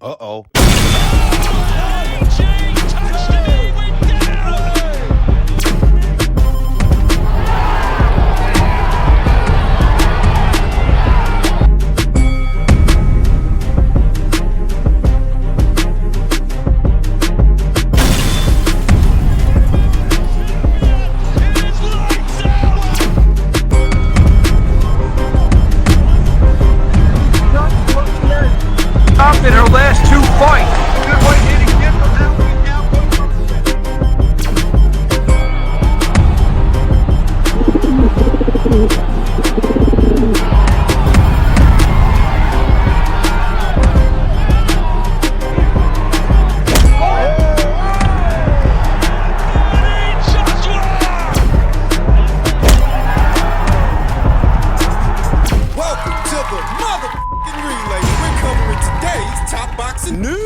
Uh-oh. In her last two fights. Good way hitting him from that way down. Welcome to the motherfucking relay. We're covering today's top boxing news.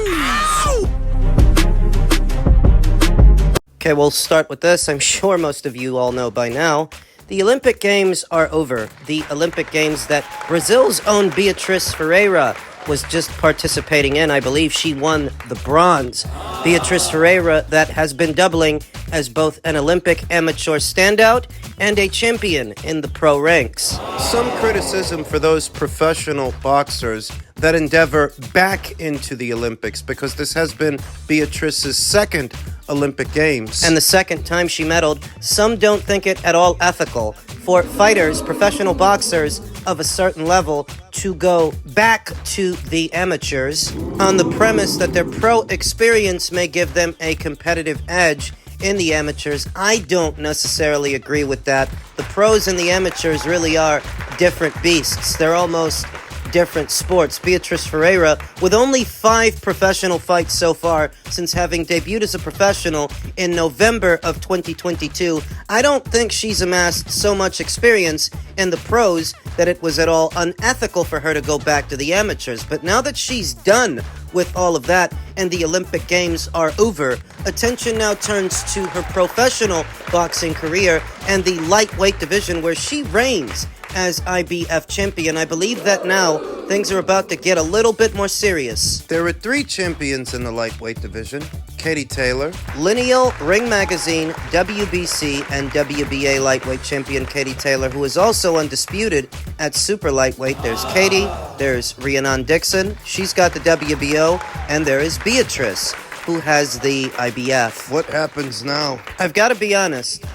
Okay, we'll start with this. I'm sure most of you all know by now. The Olympic Games are over. The Olympic Games that Brazil's own Beatriz Ferreira was just participating in. I believe she won the bronze. Beatriz Ferreira that has been doubling as both an Olympic amateur standout and a champion in the pro ranks. Some criticism for those professional boxers that endeavor back into the Olympics, because this has been Beatriz's second Olympic Games. And the second time she medaled. Some don't think it at all ethical for fighters, professional boxers of a certain level, to go back to the amateurs on the premise that their pro experience may give them a competitive edge in the amateurs. I don't necessarily agree with that. The pros and the amateurs really are different beasts. They're almost different sports. Beatriz Ferreira, with only 5 professional fights so far since having debuted as a professional in November of 2022, I don't think she's amassed so much experience in the pros that it was at all unethical for her to go back to the amateurs. But now that she's done with all of that and the Olympic Games are over, attention now turns to her professional boxing career and the lightweight division, where she reigns as IBF champion. I believe that now things are about to get a little bit more serious. There are 3 champions in the lightweight division: Katie Taylor, lineal Ring Magazine, WBC, and WBA lightweight champion Katie Taylor, who is also undisputed at super lightweight. There's Katie, there's Rhiannon Dixon, she's got the WBO, and there is Beatriz, who has the IBF. What happens now? I've got to be honest,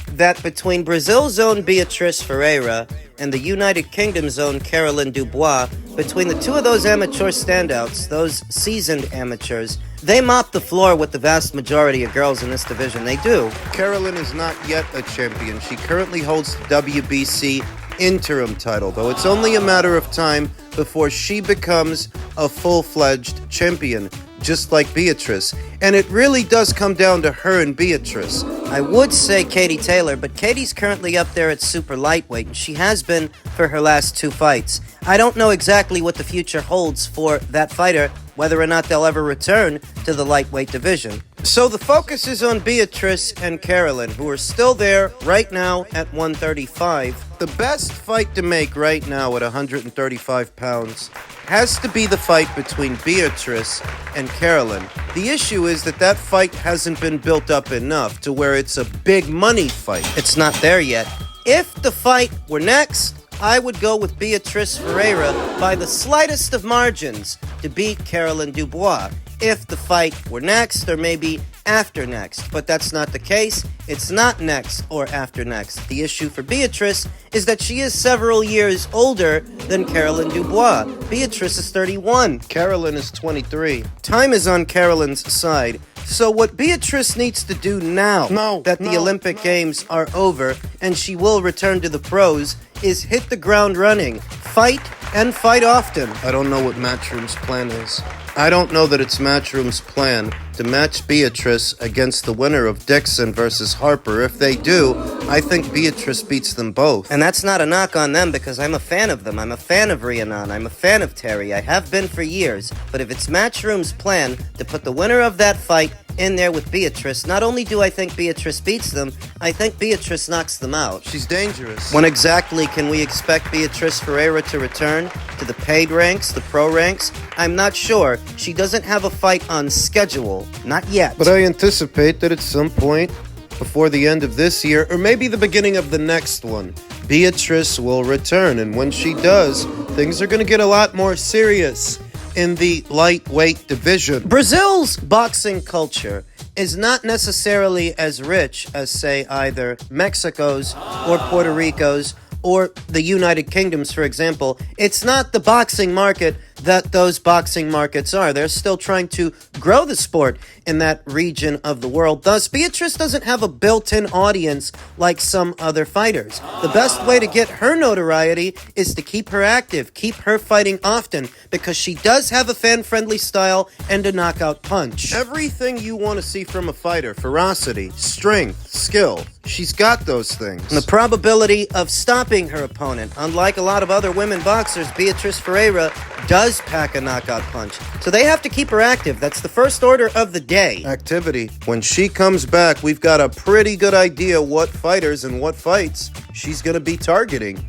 that between Brazil's own Beatriz Ferreira and the United Kingdom's own Caroline Dubois, between the two of those amateur standouts, those seasoned amateurs, they mop the floor with the vast majority of girls in this division. They do. Caroline is not yet a champion. She currently holds the WBC interim title, though it's only a matter of time before she becomes a full-fledged champion, just like Beatriz. And it really does come down to her and Beatriz. I would say Katie Taylor, but Katie's currently up there at super lightweight, and she has been for her last 2 fights. I don't know exactly what the future holds for that fighter, whether or not they'll ever return to the lightweight division. So the focus is on Beatriz and Caroline, who are still there right now at 135. The best fight to make right now at 135 pounds has to be the fight between Beatriz and Caroline. The issue is that that fight hasn't been built up enough to where it's a big money fight. It's not there yet. If the fight were next, I would go with Beatriz Ferreira by the slightest of margins to beat Caroline Dubois. If the fight were next, or maybe after next. But that's not the case. It's not next or after next. The issue for Beatriz is that she is several years older than Caroline Dubois. Beatriz is 31. Caroline is 23. Time is on Caroline's side. So what Beatriz needs to do now that the Olympic Games are over and she will return to the pros is hit the ground running. Fight and fight often. I don't know what Matchroom's plan is. I don't know that it's Matchroom's plan to match Beatriz against the winner of Dixon versus Harper. If they do, I think Beatriz beats them both. And that's not a knock on them, because I'm a fan of them. I'm a fan of Rhiannon. I'm a fan of Terry. I have been for years. But if it's Matchroom's plan to put the winner of that fight in there with Beatriz. Not only do I think Beatriz beats them, I think Beatriz knocks them out. She's dangerous. When exactly can we expect Beatriz Ferreira to return to the paid ranks, the pro ranks? I'm not sure. She doesn't have a fight on schedule. Not yet. But I anticipate that at some point before the end of this year, or maybe the beginning of the next one, Beatriz will return. And when she does, things are going to get a lot more serious in the lightweight division. Brazil's boxing culture is not necessarily as rich as, say, either Mexico's or Puerto Rico's or the United Kingdom's, for example. It's not the boxing market that those boxing markets are. They're still trying to grow the sport in that region of the world. Thus, Beatriz doesn't have a built-in audience like some other fighters. The best way to get her notoriety is to keep her active, keep her fighting often, because she does have a fan-friendly style and a knockout punch. Everything you want to see from a fighter: ferocity, strength, skill. She's got those things. And the probability of stopping her opponent, unlike a lot of other women boxers, Beatriz Ferreira does pack a knockout punch. So they have to keep her active. That's the first order of the day. Activity. When she comes back, we've got a pretty good idea what fighters and what fights she's going to be targeting.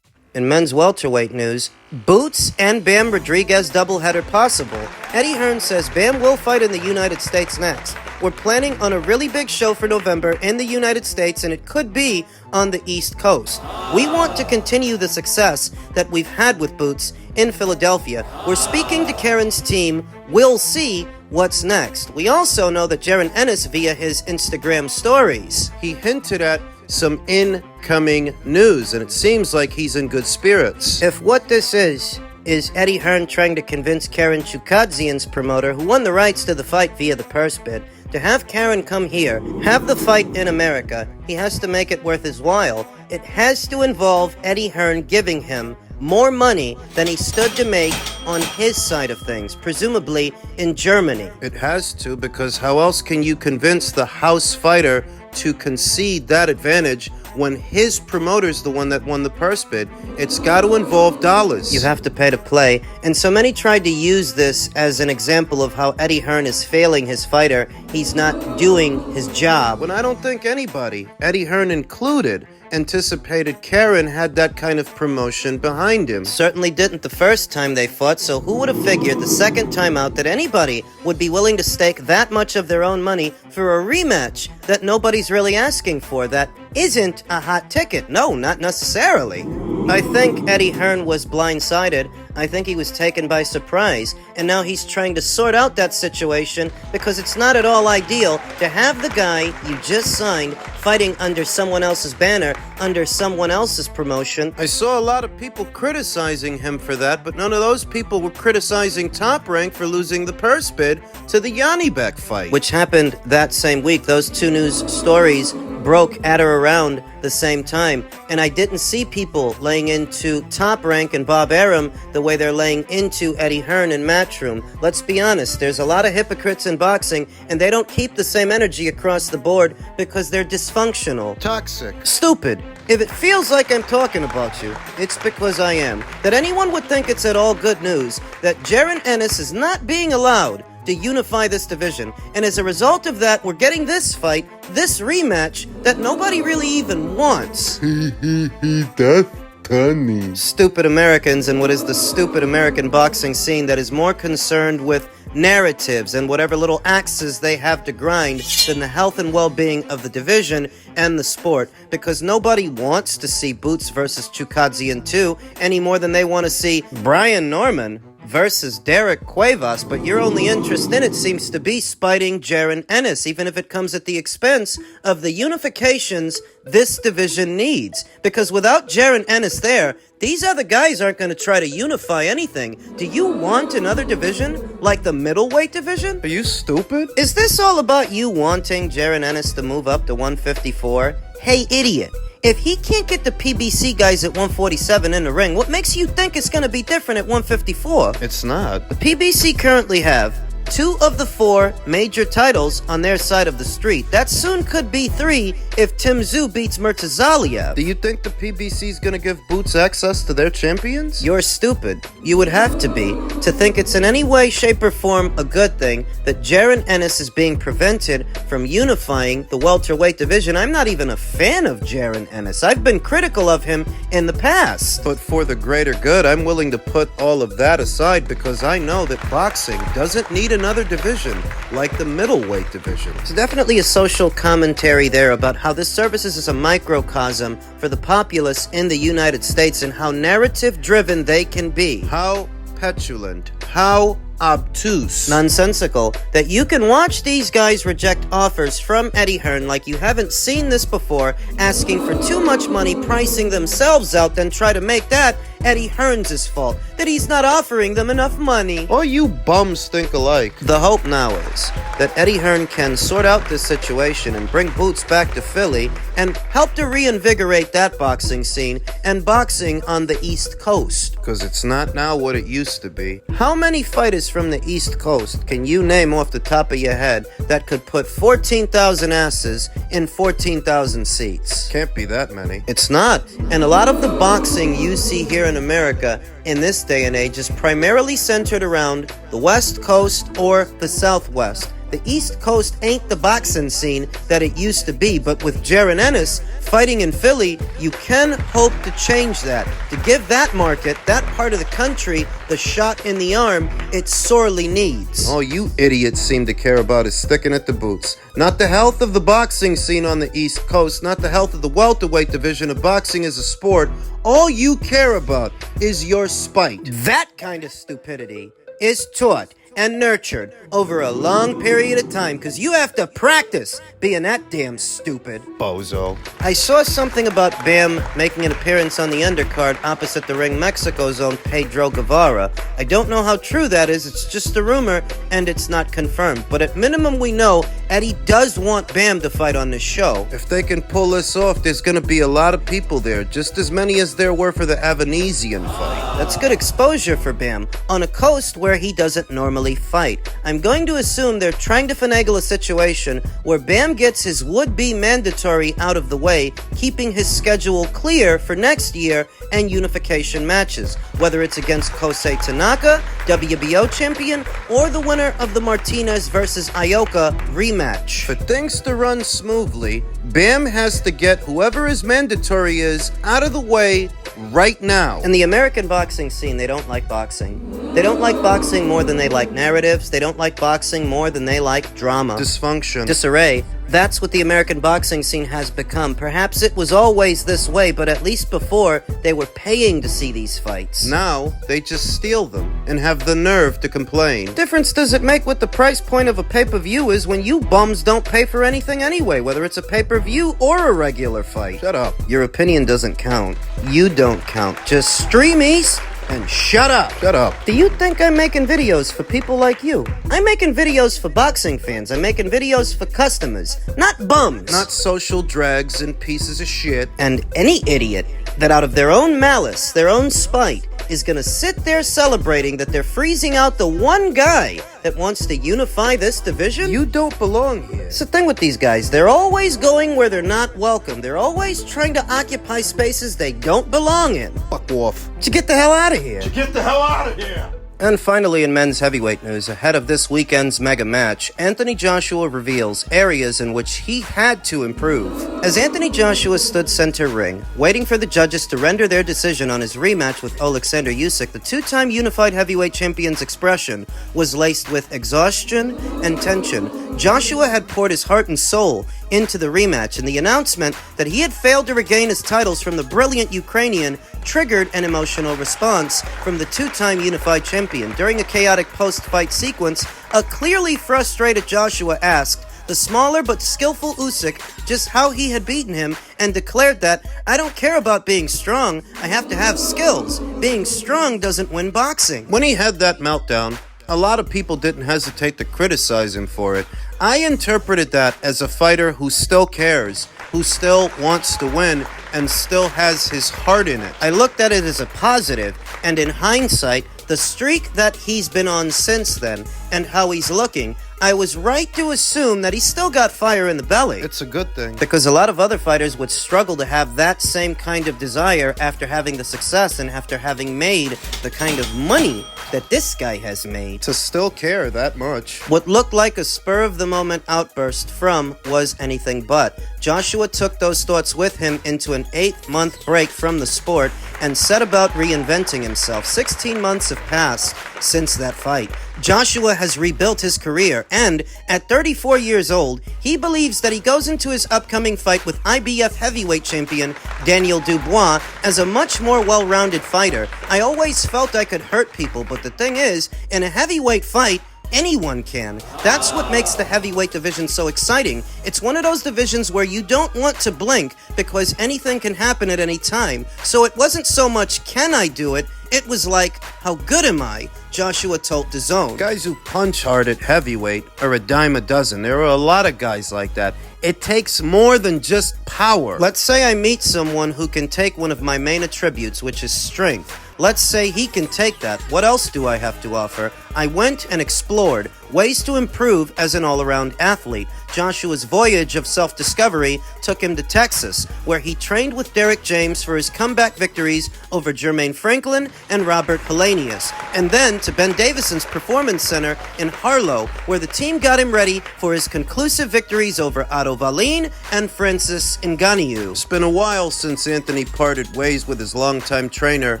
In men's welterweight news, Boots and Bam Rodriguez doubleheader possible. Eddie Hearn says Bam will fight in the United States next. We're planning on a really big show for November in the United States, and it could be on the East Coast. We want to continue the success that we've had with Boots in Philadelphia. We're speaking to Karen's team. We'll see what's next. We also know that Jaron Ennis, via his Instagram stories, He hinted at some incoming news, and it seems like he's in good spirits. if what this is Eddie Hearn trying to convince Karen Chukhadzian's promoter, who won the rights to the fight via the purse bid, to have Karen come here, have the fight in America, he has to make it worth his while. It has to involve Eddie Hearn giving him more money than he stood to make on his side of things, presumably in Germany. It has to, because how else can you convince the house fighter to concede that advantage when his promoter's the one that won the purse bid? It's got to involve dollars. You have to pay to play, and so many tried to use this as an example of how Eddie Hearn is failing his fighter. He's not doing his job. When I don't think anybody, Eddie Hearn included, anticipated Karen had that kind of promotion behind him. Certainly didn't the first time they fought, so who would have figured the second time out that anybody would be willing to stake that much of their own money for a rematch that nobody's really asking for, that isn't a hot ticket? No, not necessarily. I think Eddie Hearn was blindsided. I think he was taken by surprise, and now he's trying to sort out that situation, because it's not at all ideal to have the guy you just signed fighting under someone else's banner, under someone else's promotion. I saw a lot of people criticizing him for that, but none of those people were criticizing Top Rank for losing the purse bid to the Yanni Beck fight. Which happened that same week. Those two news stories broke at or around the same time, and I didn't see people laying into Top Rank and Bob Arum the way they're laying into Eddie Hearn and Matchroom. Let's be honest, there's a lot of hypocrites in boxing, and they don't keep the same energy across the board because they're dysfunctional. Toxic. Stupid. If it feels like I'm talking about you, it's because I am. That anyone would think it's at all good news that Jaron Ennis is not being allowed to unify this division, and as a result of that, we're getting this fight, this rematch, that nobody really even wants. That's funny. Stupid Americans and what is the stupid American boxing scene that is more concerned with narratives and whatever little axes they have to grind than the health and well-being of the division and the sport, because nobody wants to see Boots versus Chukhadzian 2 any more than they want to see Brian Norman versus Derek Cuevas, but your only interest in it seems to be spiting Jaron Ennis, even if it comes at the expense of the unifications this division needs. Because without Jaron Ennis there, these other guys aren't going to try to unify anything. Do you want another division like the middleweight division? Are you stupid? Is this all about you wanting Jaron Ennis to move up to 154? Hey, idiot. If he can't get the PBC guys at 147 in the ring, what makes you think it's going to be different at 154? It's not. The PBC currently have 2 of the 4 major titles on their side of the street. That soon could be 3 if Tim Tszyu beats Murtazalia. Do you think the PBC's gonna give Boots access to their champions? You're stupid. You would have to be to think it's in any way, shape, or form a good thing that Jaron Ennis is being prevented from unifying the welterweight division. I'm not even a fan of Jaron Ennis. I've been critical of him in the past. But for the greater good, I'm willing to put all of that aside because I know that boxing doesn't need another division like the middleweight division. There's definitely a social commentary there about how this services as a microcosm for the populace in the United States and how narrative-driven they can be. How petulant, how obtuse, Nonsensical that you can watch these guys reject offers from Eddie Hearn like you haven't seen this before, asking for too much money, pricing themselves out, then try to make that Eddie Hearn's fault, that he's not offering them enough money. All you bums think alike. The hope now is that Eddie Hearn can sort out this situation and bring Boots back to Philly and help to reinvigorate that boxing scene and boxing on the East Coast. Because it's not now what it used to be. How many fighters from the East Coast can you name off the top of your head that could put 14,000 asses in 14,000 seats? Can't be that many. It's not. And a lot of the boxing you see here in America in this day and age is primarily centered around the West Coast or the Southwest. The East Coast ain't the boxing scene that it used to be, but with Jaron Ennis fighting in Philly, you can hope to change that, to give that market, that part of the country, the shot in the arm it sorely needs. All you idiots seem to care about is sticking at the Boots. Not the health of the boxing scene on the East Coast, not the health of the welterweight division of boxing as a sport. All you care about is your spite. That kind of stupidity is taught and nurtured over a long period of time because you have to practice being that damn stupid. Bozo. I saw something about Bam making an appearance on the undercard opposite the Ring Mexico's own Pedro Guevara. I don't know how true that is, it's just a rumor and it's not confirmed. But at minimum we know Eddie does want Bam to fight on this show. If they can pull this off, there's gonna be a lot of people there, just as many as there were for the Avanesian fight. That's good exposure for Bam on a coast where he doesn't normally fight. I'm going to assume they're trying to finagle a situation where Bam gets his would-be mandatory out of the way, keeping his schedule clear for next year and unification matches, whether it's against Kosei Tanaka, WBO champion, or the winner of the Martinez versus Ioka rematch. For things to run smoothly, Bam has to get whoever his mandatory is out of the way right now. In the American boxing scene, they don't like boxing. They don't like boxing more than they like narratives. They don't like boxing more than they like drama. Dysfunction. Disarray. That's what the American boxing scene has become. Perhaps it was always this way, but at least before, they were paying to see these fights. Now, they just steal them and have the nerve to complain. Difference does it make what the price point of a pay-per-view is when you bums don't pay for anything anyway, whether it's a pay-per-view or a regular fight? Shut up. Your opinion doesn't count. You don't count. Just streamies and shut up. Shut up. Do you think I'm making videos for people like you? I'm making videos for boxing fans. I'm making videos for customers, not bums. Not social drags and pieces of shit. And any idiot that out of their own malice, their own spite, is gonna sit there celebrating that they're freezing out the one guy that wants to unify this division? You don't belong here. It's the thing with these guys. They're always going where they're not welcome. They're always trying to occupy spaces they don't belong in. Fuck off. To get the hell out of here. Get the hell out of here! And finally, in men's heavyweight news, ahead of this weekend's mega match, Anthony Joshua reveals areas in which he had to improve. As Anthony Joshua stood center ring, waiting for the judges to render their decision on his rematch with Alexander Usyk, the two-time unified heavyweight champion's expression was laced with exhaustion and tension. Joshua had poured his heart and soul into the rematch, and the announcement that he had failed to regain his titles from the brilliant Ukrainian triggered an emotional response from the two-time unified champion. During a chaotic post-fight sequence, a clearly frustrated Joshua asked the smaller but skillful Usyk just how he had beaten him and declared that, "I don't care about being strong, I have to have skills. Being strong doesn't win boxing." When he had that meltdown, a lot of people didn't hesitate to criticize him for it. I interpreted that as a fighter who still cares, who still wants to win, and still has his heart in it. I looked at it as a positive, and in hindsight, the streak that he's been on since then, and how he's looking, I was right to assume that he's still got fire in the belly. It's a good thing. Because a lot of other fighters would struggle to have that same kind of desire after having the success and after having made the kind of money that this guy has made. To still care that much. What looked like a spur-of-the-moment outburst from was anything but. Joshua took those thoughts with him into an 8-month break from the sport and set about reinventing himself. 16 months have passed since that fight. Joshua has rebuilt his career, and at 34 years old, he believes that he goes into his upcoming fight with IBF heavyweight champion Daniel Dubois as a much more well-rounded fighter. I always felt I could hurt people, but the thing is, in a heavyweight fight, anyone can. That's what makes the heavyweight division so exciting. It's one of those divisions where you don't want to blink because anything can happen at any time. So it wasn't so much can I do it, it was like, how good am I? Joshua told DAZN. Guys who punch hard at heavyweight are a dime a dozen. There are a lot of guys like that. It takes more than just power. Let's say I meet someone who can take one of my main attributes, which is strength. Let's say he can take that. What else do I have to offer? I went and explored ways to improve as an all-around athlete. Joshua's voyage of self-discovery took him to Texas, where he trained with Derek James for his comeback victories over Jermaine Franklin and Robert Helenius, and then to Ben Davison's Performance Center in Harlow, where the team got him ready for his conclusive victories over Otto Wallin and Francis Ngannou. It's been a while since Anthony parted ways with his longtime trainer,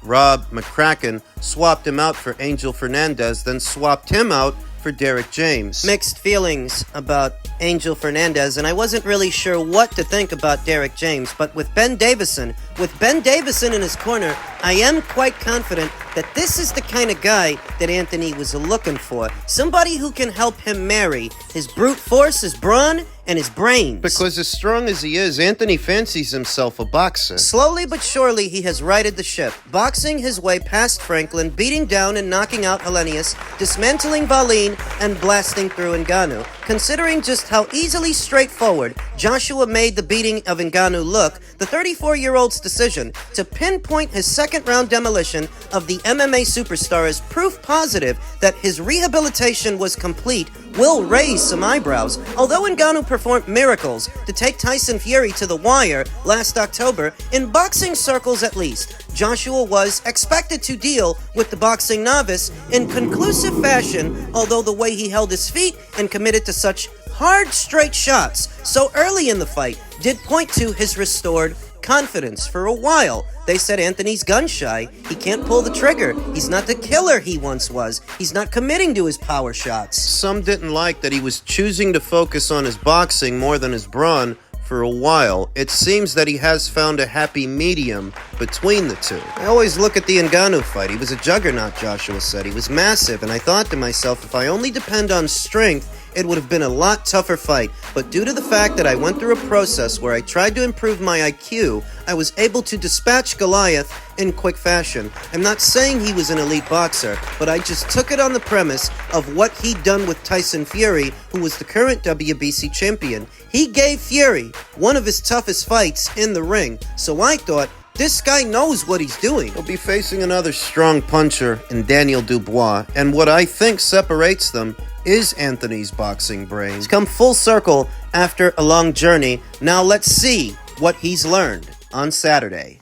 Rob McCracken, swapped him out for Angel Fernandez, then swapped him out for Derek James. Mixed feelings about Angel Fernandez, and I wasn't really sure what to think about Derek James, but with Ben Davison in his corner, I am quite confident that this is the kind of guy that Anthony was looking for. Somebody who can help him marry his brute force, his brawn, and his brains. Because as strong as he is, Anthony fancies himself a boxer. Slowly but surely, he has righted the ship, boxing his way past Franklin, beating down and knocking out Helenius, dismantling Wallin, and blasting through Ngannou. Considering just how easily straightforward Joshua made the beating of Ngannou look, the 34-year-old's decision to pinpoint his second-round demolition of the MMA superstar is proof positive that his rehabilitation was complete will raise some eyebrows. Although Ngannou performed miracles to take Tyson Fury to the wire last October, in boxing circles at least, Joshua was expected to deal with the boxing novice in conclusive fashion, although the way he held his feet and committed to such hard, straight shots so early in the fight did point to his restored confidence. For a while, they said Anthony's gun-shy. He can't pull the trigger. He's not the killer he once was. He's not committing to his power shots. Some didn't like that he was choosing to focus on his boxing more than his brawn for a while. It seems that he has found a happy medium between the two. I always look at the Ngannou fight. He was a juggernaut, Joshua said. He was massive, and I thought to myself, if I only depend on strength, it would have been a lot tougher fight, but due to the fact that I went through a process where I tried to improve my IQ, I was able to dispatch Goliath in quick fashion. I'm not saying he was an elite boxer, but I just took it on the premise of what he'd done with Tyson Fury, who was the current WBC champion. He gave Fury one of his toughest fights in the ring, so I thought, this guy knows what he's doing. He'll be facing another strong puncher in Daniel Dubois, and what I think separates them is Anthony's boxing brain. He's come full circle after a long journey. Now let's see what he's learned on Saturday.